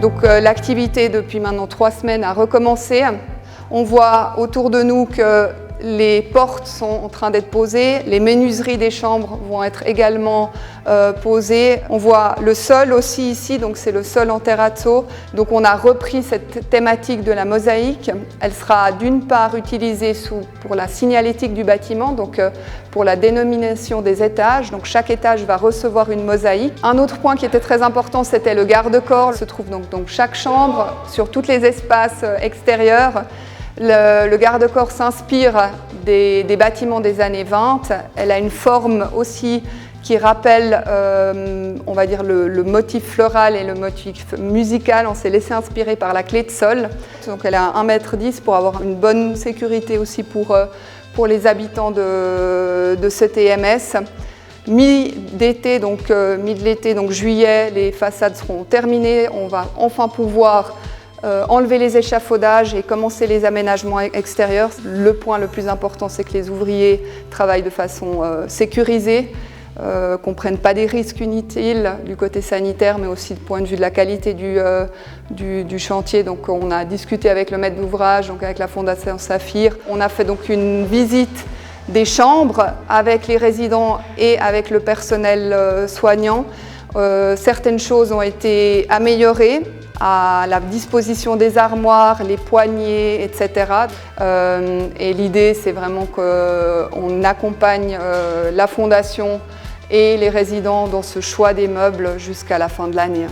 Donc l'activité depuis maintenant 3 semaines a recommencé. On voit autour de nous que les portes sont en train d'être posées, les menuiseries des chambres vont être également posées. On voit le sol aussi ici, donc c'est le sol en terrazzo. Donc on a repris cette thématique de la mosaïque. Elle sera d'une part utilisée pour la signalétique du bâtiment, donc pour la dénomination des étages. Donc chaque étage va recevoir une mosaïque. Un autre point qui était très important, c'était le garde-corps. Il se trouve donc chaque chambre, sur tous les espaces extérieurs. Le garde-corps s'inspire des bâtiments des années 20. Elle a une forme aussi qui rappelle, on va dire, le motif floral et le motif musical. On s'est laissé inspirer par la clé de sol. Donc elle a 1,10 m pour avoir une bonne sécurité aussi pour les habitants de ce TMS. Mi-d'été, donc mi-de-l'été, donc juillet, les façades seront terminées. On va enfin pouvoir enlever les échafaudages et commencer les aménagements extérieurs. Le point le plus important, c'est que les ouvriers travaillent de façon sécurisée, qu'on ne prenne pas des risques inutiles du côté sanitaire, mais aussi du point de vue de la qualité du chantier. Donc on a discuté avec le maître d'ouvrage, donc avec la Fondation Saphir. On a fait donc une visite des chambres avec les résidents et avec le personnel soignant. Certaines choses ont été améliorées, à la disposition des armoires, les poignées, etc. Et l'idée, c'est vraiment qu'on accompagne la Fondation et les résidents dans ce choix des meubles jusqu'à la fin de l'année.